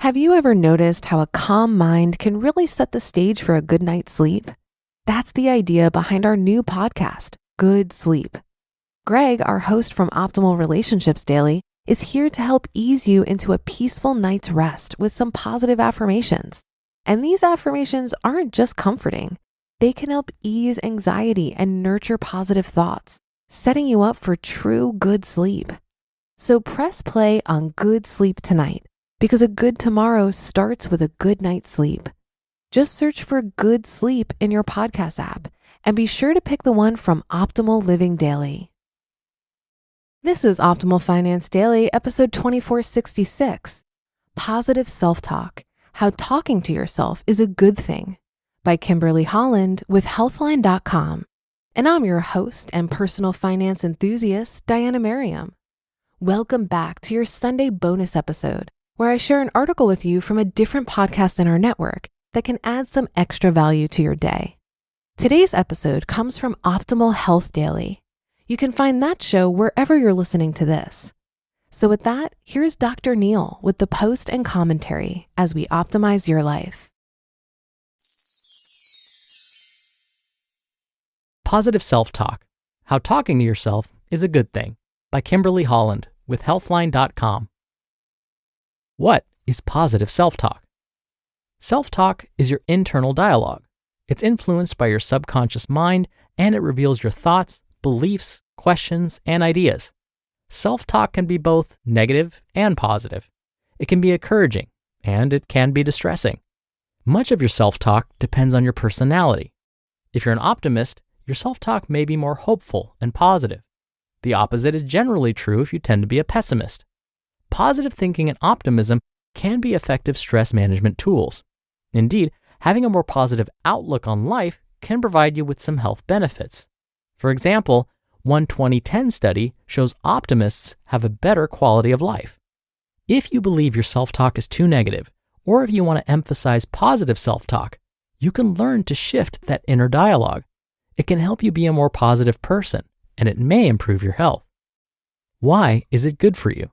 Have you ever noticed how a calm mind can really set the stage for a good night's sleep? That's the idea behind our new podcast, Good Sleep. Greg, our host from Optimal Relationships Daily, is here to help ease you into a peaceful night's rest with some positive affirmations. And these affirmations aren't just comforting. They can help ease anxiety and nurture positive thoughts, setting you up for true good sleep. So press play on Good Sleep tonight, because a good tomorrow starts with a good night's sleep. Just search for Good Sleep in your podcast app and be sure to pick the one from Optimal Living Daily. This is Optimal Finance Daily, episode 2466, Positive Self-Talk, How Talking to Yourself is a Good Thing, by Kimberly Holland with Healthline.com. And I'm your host and personal finance enthusiast, Diana Merriam. Welcome back to your Sunday bonus episode, where I share an article with you from a different podcast in our network that can add some extra value to your day. Today's episode comes from Optimal Health Daily. You can find that show wherever you're listening to this. So with that, here's Dr. Neil with the post and commentary as we optimize your life. Positive Self-Talk, How Talking to Yourself is a Good Thing, by Kimberly Holland with Healthline.com. What is positive self-talk? Self-talk is your internal dialogue. It's influenced by your subconscious mind, and it reveals your thoughts, beliefs, questions, and ideas. Self-talk can be both negative and positive. It can be encouraging, and it can be distressing. Much of your self-talk depends on your personality. If you're an optimist, your self-talk may be more hopeful and positive. The opposite is generally true if you tend to be a pessimist. Positive thinking and optimism can be effective stress management tools. Indeed, having a more positive outlook on life can provide you with some health benefits. For example, one 2010 study shows optimists have a better quality of life. If you believe your self-talk is too negative, or if you want to emphasize positive self-talk, you can learn to shift that inner dialogue. It can help you be a more positive person, and it may improve your health. Why is it good for you?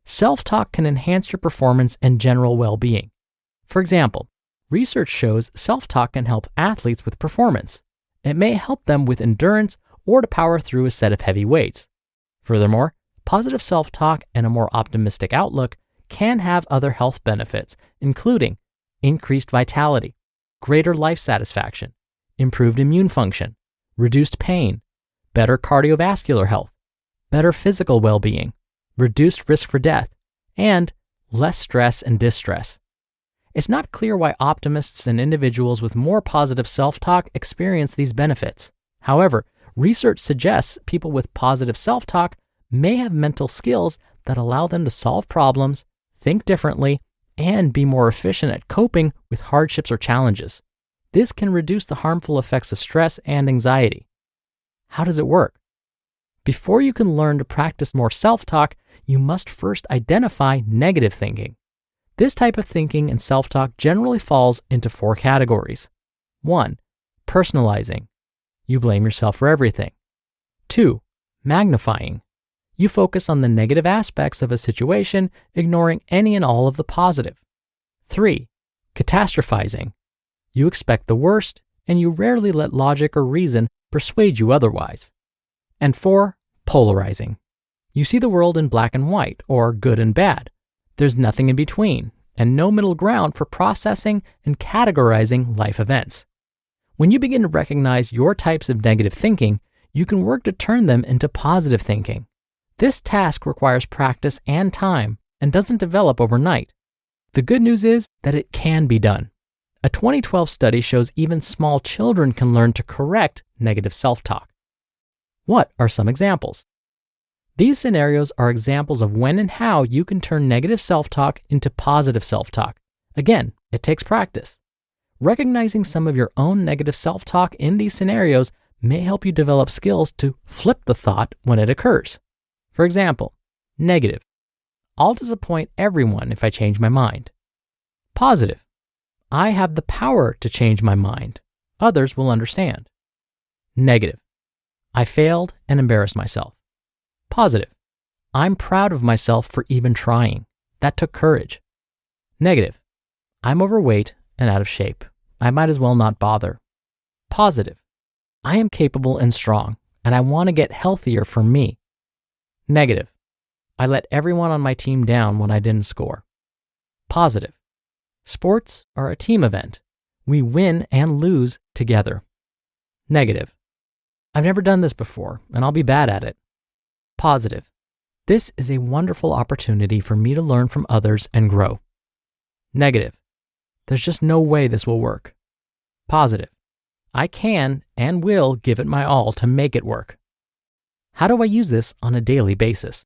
Self-talk can enhance your performance and general well-being. For example, research shows self-talk can help athletes with performance. It may help them with endurance or to power through a set of heavy weights. Furthermore, positive self-talk and a more optimistic outlook can have other health benefits, including increased vitality, greater life satisfaction, improved immune function, reduced pain, better cardiovascular health, better physical well-being, reduced risk for death, and less stress and distress. It's not clear why optimists and individuals with more positive self-talk experience these benefits. However, research suggests people with positive self-talk may have mental skills that allow them to solve problems, think differently, and be more efficient at coping with hardships or challenges. This can reduce the harmful effects of stress and anxiety. How does it work? Before you can learn to practice more self-talk, you must first identify negative thinking. This type of thinking and self-talk generally falls into 4 categories. 1. Personalizing. You blame yourself for everything. 2. Magnifying. You focus on the negative aspects of a situation, ignoring any and all of the positive. 3. Catastrophizing. You expect the worst, and you rarely let logic or reason persuade you otherwise. And 4. Polarizing. You see the world in black and white, or good and bad. There's nothing in between, and no middle ground for processing and categorizing life events. When you begin to recognize your types of negative thinking, you can work to turn them into positive thinking. This task requires practice and time, and doesn't develop overnight. The good news is that it can be done. A 2012 study shows even small children can learn to correct negative self-talk. What are some examples? These scenarios are examples of when and how you can turn negative self-talk into positive self-talk. Again, it takes practice. Recognizing some of your own negative self-talk in these scenarios may help you develop skills to flip the thought when it occurs. For example, negative. I'll disappoint everyone if I change my mind. Positive. I have the power to change my mind. Others will understand. Negative. I failed and embarrassed myself. Positive. I'm proud of myself for even trying. That took courage. Negative. I'm overweight and out of shape. I might as well not bother. Positive. I am capable and strong, and I want to get healthier for me. Negative. I let everyone on my team down when I didn't score. Positive. Sports are a team event. We win and lose together. Negative. I've never done this before, and I'll be bad at it. Positive. This is a wonderful opportunity for me to learn from others and grow. Negative. There's just no way this will work. Positive. I can and will give it my all to make it work. How do I use this on a daily basis?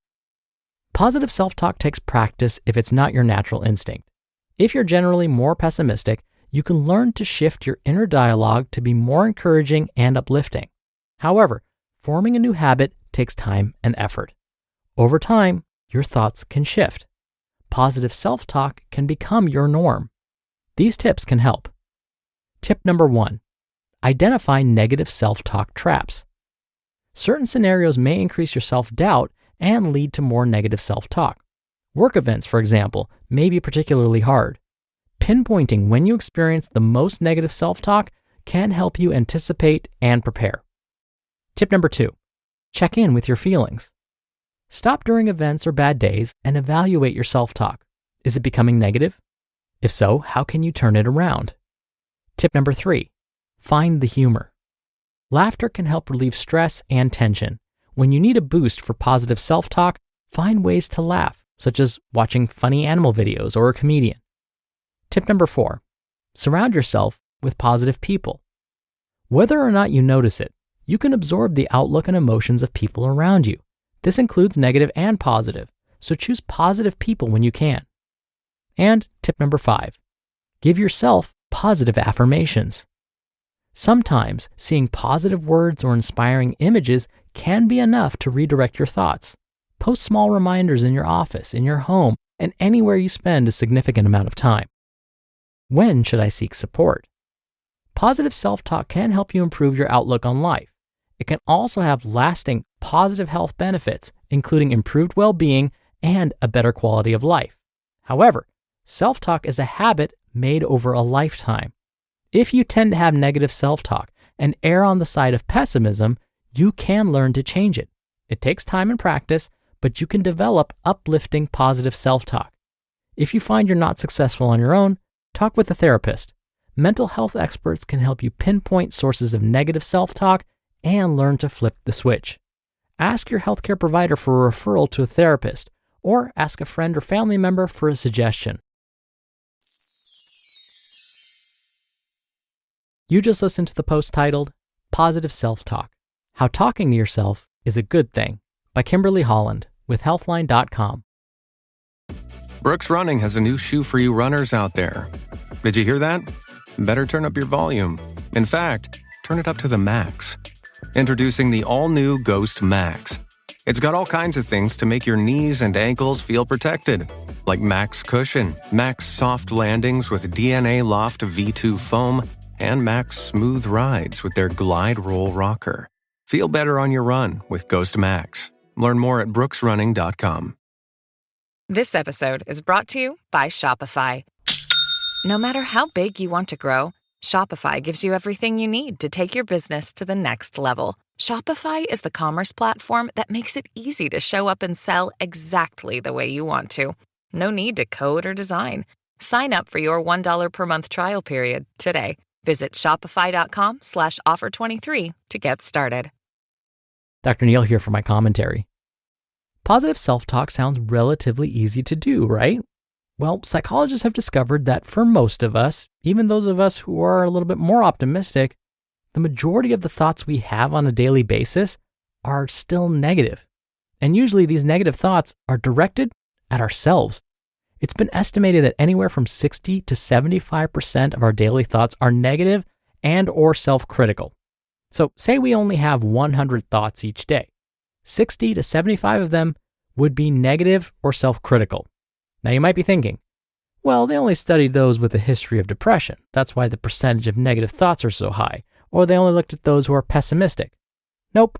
Positive self-talk takes practice if it's not your natural instinct. If you're generally more pessimistic, you can learn to shift your inner dialogue to be more encouraging and uplifting. However, forming a new habit takes time and effort. Over time, your thoughts can shift. Positive self-talk can become your norm. These tips can help. Tip number 1. Identify negative self-talk traps. Certain scenarios may increase your self-doubt and lead to more negative self-talk. Work events, for example, may be particularly hard. Pinpointing when you experience the most negative self-talk can help you anticipate and prepare. Tip number 2. Check in with your feelings. Stop during events or bad days and evaluate your self-talk. Is it becoming negative? If so, how can you turn it around? Tip number 3. Find the humor. Laughter can help relieve stress and tension. When you need a boost for positive self-talk, find ways to laugh, such as watching funny animal videos or a comedian. Tip number 4. Surround yourself with positive people. Whether or not you notice it, you can absorb the outlook and emotions of people around you. This includes negative and positive, so choose positive people when you can. And tip number 5. Give yourself positive affirmations. Sometimes seeing positive words or inspiring images can be enough to redirect your thoughts. Post small reminders in your office, in your home, and anywhere you spend a significant amount of time. When should I seek support? Positive self-talk can help you improve your outlook on life. It can also have lasting positive health benefits, including improved well-being and a better quality of life. However, self-talk is a habit made over a lifetime. If you tend to have negative self-talk and err on the side of pessimism, you can learn to change it. It takes time and practice, but you can develop uplifting positive self-talk. If you find you're not successful on your own, talk with a therapist. Mental health experts can help you pinpoint sources of negative self-talk and learn to flip the switch. Ask your healthcare provider for a referral to a therapist, or ask a friend or family member for a suggestion. You just listened to the post titled, Positive Self-Talk, How Talking to Yourself is a Good Thing by Kimberly Holland with Healthline.com. Brooks Running has a new shoe for you runners out there. Did you hear that? Better turn up your volume. In fact, turn it up to the max. Introducing the all-new Ghost Max. It's got all kinds of things to make your knees and ankles feel protected, like Max Cushion, Max Soft Landings with DNA Loft V2 foam, and Max Smooth Rides with their Glide Roll Rocker. Feel better on your run with Ghost Max. Learn more at brooksrunning.com. This episode is brought to you by Shopify. No matter how big you want to grow, Shopify gives you everything you need to take your business to the next level. Shopify is the commerce platform that makes it easy to show up and sell exactly the way you want to. No need to code or design. Sign up for your $1 per month trial period today. Visit shopify.com/offer23 to get started. Dr. Neal here for my commentary. Positive self-talk sounds relatively easy to do, right? Well, psychologists have discovered that for most of us, even those of us who are a little bit more optimistic, the majority of the thoughts we have on a daily basis are still negative. And usually these negative thoughts are directed at ourselves. It's been estimated that anywhere from 60 to 75% of our daily thoughts are negative and or self-critical. So say we only have 100 thoughts each day. 60 to 75 of them would be negative or self-critical. Now you might be thinking, well, they only studied those with a history of depression. That's why the percentage of negative thoughts are so high. Or they only looked at those who are pessimistic. Nope.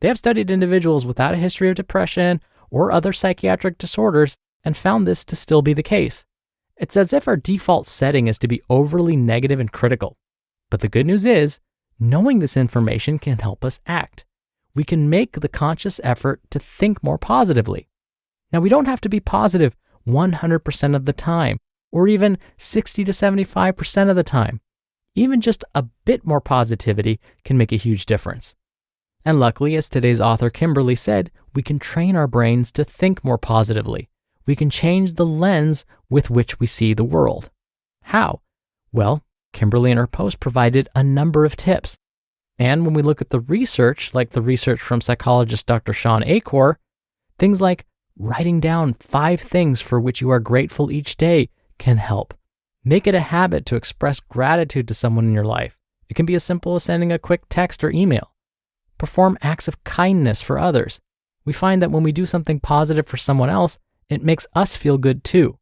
They have studied individuals without a history of depression or other psychiatric disorders and found this to still be the case. It's as if our default setting is to be overly negative and critical. But the good news is, knowing this information can help us act. We can make the conscious effort to think more positively. Now, we don't have to be positive 100% of the time, or even 60 to 75% of the time. Even just a bit more positivity can make a huge difference. And luckily, as today's author Kimberly said, we can train our brains to think more positively. We can change the lens with which we see the world. How? Well, Kimberly in her post provided a number of tips. And when we look at the research, like the research from psychologist Dr. Sean Achor, things like writing down 5 things for which you are grateful each day can help. Make it a habit to express gratitude to someone in your life. It can be as simple as sending a quick text or email. Perform acts of kindness for others. We find that when we do something positive for someone else, it makes us feel good too.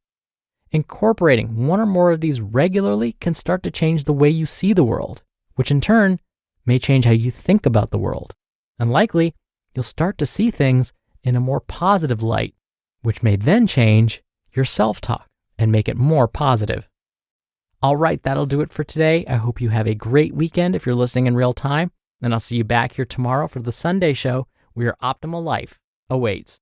Incorporating one or more of these regularly can start to change the way you see the world, which in turn may change how you think about the world. And likely, you'll start to see things in a more positive light, which may then change your self-talk and make it more positive. All right, that'll do it for today. I hope you have a great weekend if you're listening in real time, and I'll see you back here tomorrow for the Sunday show where your optimal life awaits.